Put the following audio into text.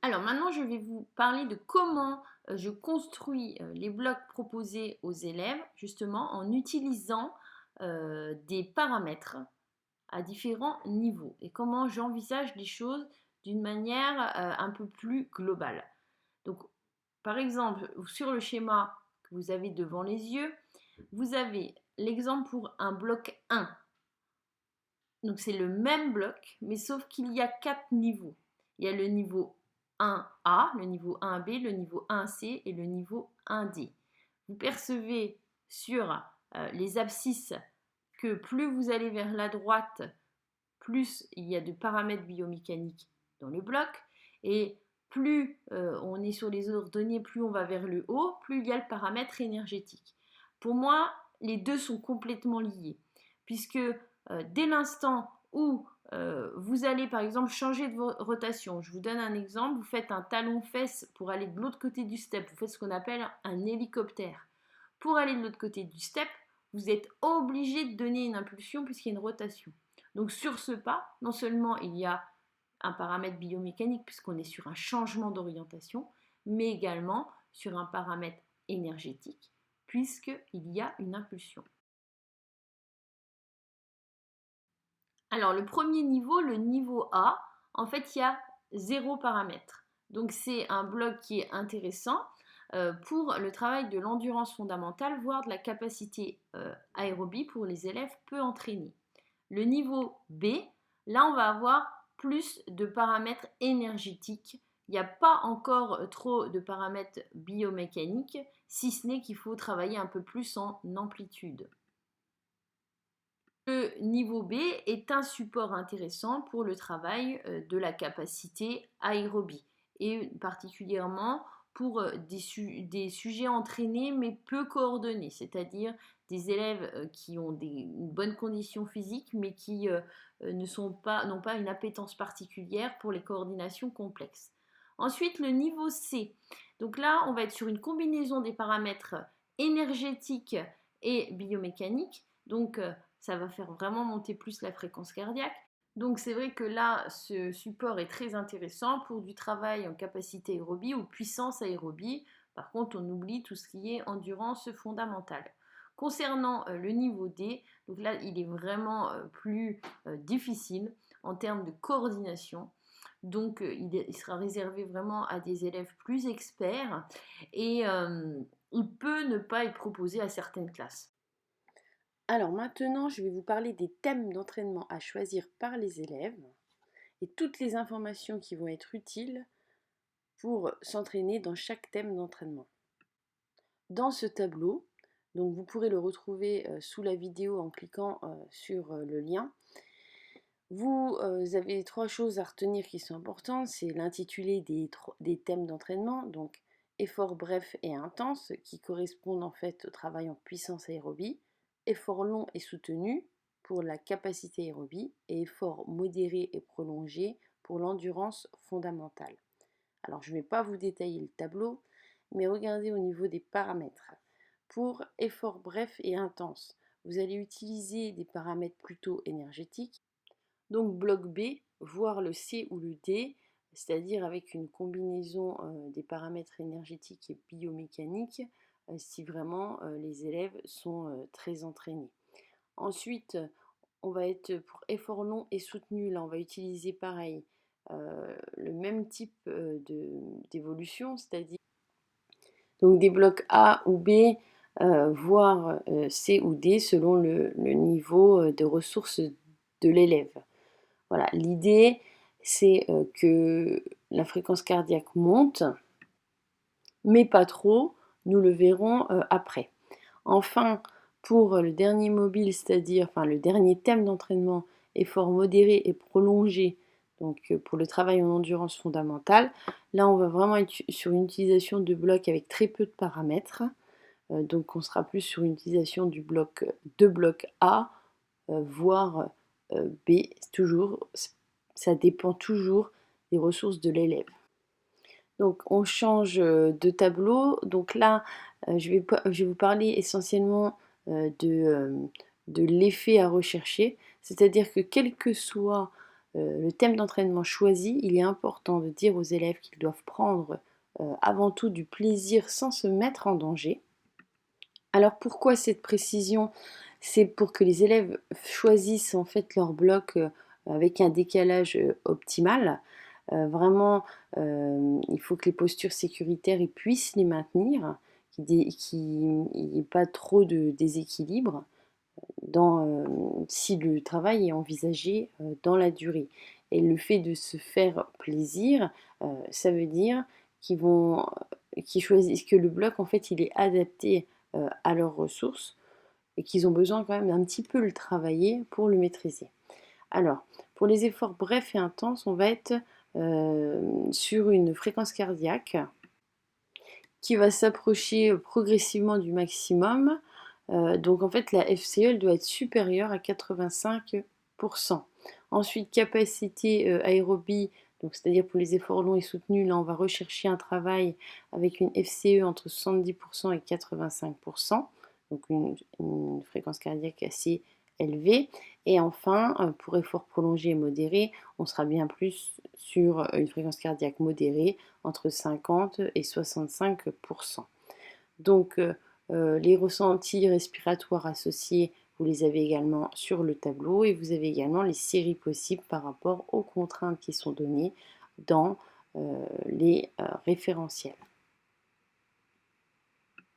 Alors maintenant, je vais vous parler de comment je construis les blocs proposés aux élèves, justement en utilisant des paramètres à différents niveaux et comment j'envisage les choses d'une manière un peu plus globale. Donc, par exemple, sur le schéma que vous avez devant les yeux, vous avez l'exemple pour un bloc 1. Donc c'est le même bloc, mais sauf qu'il y a 4 niveaux. Il y a le niveau 1A, le niveau 1B, le niveau 1C et le niveau 1D. Vous percevez sur les abscisses que plus vous allez vers la droite, plus il y a de paramètres biomécaniques dans le bloc. Et plus on est sur les ordonnées, plus on va vers le haut, plus il y a le paramètre énergétique. Pour moi, les deux sont complètement liés, puisque dès l'instant où vous allez par exemple changer de rotation, je vous donne un exemple, vous faites un talon-fesse pour aller de l'autre côté du step, vous faites ce qu'on appelle un hélicoptère. Pour aller de l'autre côté du step, vous êtes obligé de donner une impulsion puisqu'il y a une rotation. Donc sur ce pas, non seulement il y a un paramètre biomécanique puisqu'on est sur un changement d'orientation, mais également sur un paramètre énergétique puisqu'il y a une impulsion. Alors le premier niveau, le niveau A, en fait il y a 0 paramètre. Donc c'est un bloc qui est intéressant pour le travail de l'endurance fondamentale, voire de la capacité aérobie pour les élèves peu entraînés. Le niveau B, là on va avoir plus de paramètres énergétiques. Il n'y a pas encore trop de paramètres biomécaniques, si ce n'est qu'il faut travailler un peu plus en amplitude. Le niveau B est un support intéressant pour le travail de la capacité aérobie et particulièrement pour des sujets entraînés mais peu coordonnés, c'est-à-dire des élèves qui ont une bonne condition physique mais qui n'ont pas une appétence particulière pour les coordinations complexes. Ensuite, le niveau C. Donc là, on va être sur une combinaison des paramètres énergétiques et biomécaniques. Donc, ça va faire vraiment monter plus la fréquence cardiaque. Donc c'est vrai que là, ce support est très intéressant pour du travail en capacité aérobie ou puissance aérobie. Par contre, on oublie tout ce qui est endurance fondamentale. Concernant le niveau D, donc là, il est vraiment plus difficile en termes de coordination. Donc, il sera réservé vraiment à des élèves plus experts et il peut ne pas être proposé à certaines classes. Alors maintenant, je vais vous parler des thèmes d'entraînement à choisir par les élèves et toutes les informations qui vont être utiles pour s'entraîner dans chaque thème d'entraînement. Dans ce tableau, donc vous pourrez le retrouver sous la vidéo en cliquant sur le lien. Vous avez trois choses à retenir qui sont importantes, c'est l'intitulé des thèmes d'entraînement, donc effort bref et intense, qui correspondent en fait au travail en puissance aérobie, effort long et soutenu pour la capacité aérobie, et effort modéré et prolongé pour l'endurance fondamentale. Alors je ne vais pas vous détailler le tableau, mais regardez au niveau des paramètres. Pour effort bref et intense, vous allez utiliser des paramètres plutôt énergétiques. Donc bloc B, voire le C ou le D, c'est-à-dire avec une combinaison des paramètres énergétiques et biomécaniques, si vraiment les élèves sont très entraînés. Ensuite, on va être pour effort long et soutenu, là on va utiliser pareil le même type d'évolution, c'est-à-dire donc des blocs A ou B, voire C ou D selon le niveau de ressources de l'élève. Voilà, l'idée c'est que la fréquence cardiaque monte, mais pas trop, nous le verrons après. Enfin, pour le dernier mobile, c'est-à-dire le dernier thème d'entraînement, effort modéré et prolongé, donc pour le travail en endurance fondamentale, là on va vraiment être sur une utilisation de blocs avec très peu de paramètres. Donc on sera plus sur une utilisation de bloc A, voire B, toujours, ça dépend toujours des ressources de l'élève. Donc on change de tableau. Donc là, je vais vous parler essentiellement de l'effet à rechercher. C'est-à-dire que quel que soit le thème d'entraînement choisi, il est important de dire aux élèves qu'ils doivent prendre avant tout du plaisir sans se mettre en danger. Alors pourquoi cette précision? C'est pour que les élèves choisissent en fait leur bloc avec un décalage optimal. Vraiment, il faut que les postures sécuritaires ils puissent les maintenir, qu'il n'y ait pas trop de déséquilibre si le travail est envisagé dans la durée. Et le fait de se faire plaisir, ça veut dire qu'ils choisissent que le bloc en fait il est adapté à leurs ressources et qu'ils ont besoin quand même d'un petit peu le travailler pour le maîtriser. Alors, pour les efforts brefs et intenses, on va être sur une fréquence cardiaque qui va s'approcher progressivement du maximum. Donc en fait, la FCE elle doit être supérieure à 85%. Ensuite, capacité aérobie, donc c'est-à-dire pour les efforts longs et soutenus, là on va rechercher un travail avec une FCE entre 70% et 85%, donc une fréquence cardiaque assez élevée. Et enfin, pour efforts prolongés et modérés, on sera bien plus sur une fréquence cardiaque modérée entre 50 et 65%. Donc, les ressentis respiratoires associés, vous les avez également sur le tableau et vous avez également les séries possibles par rapport aux contraintes qui sont données dans les référentiels.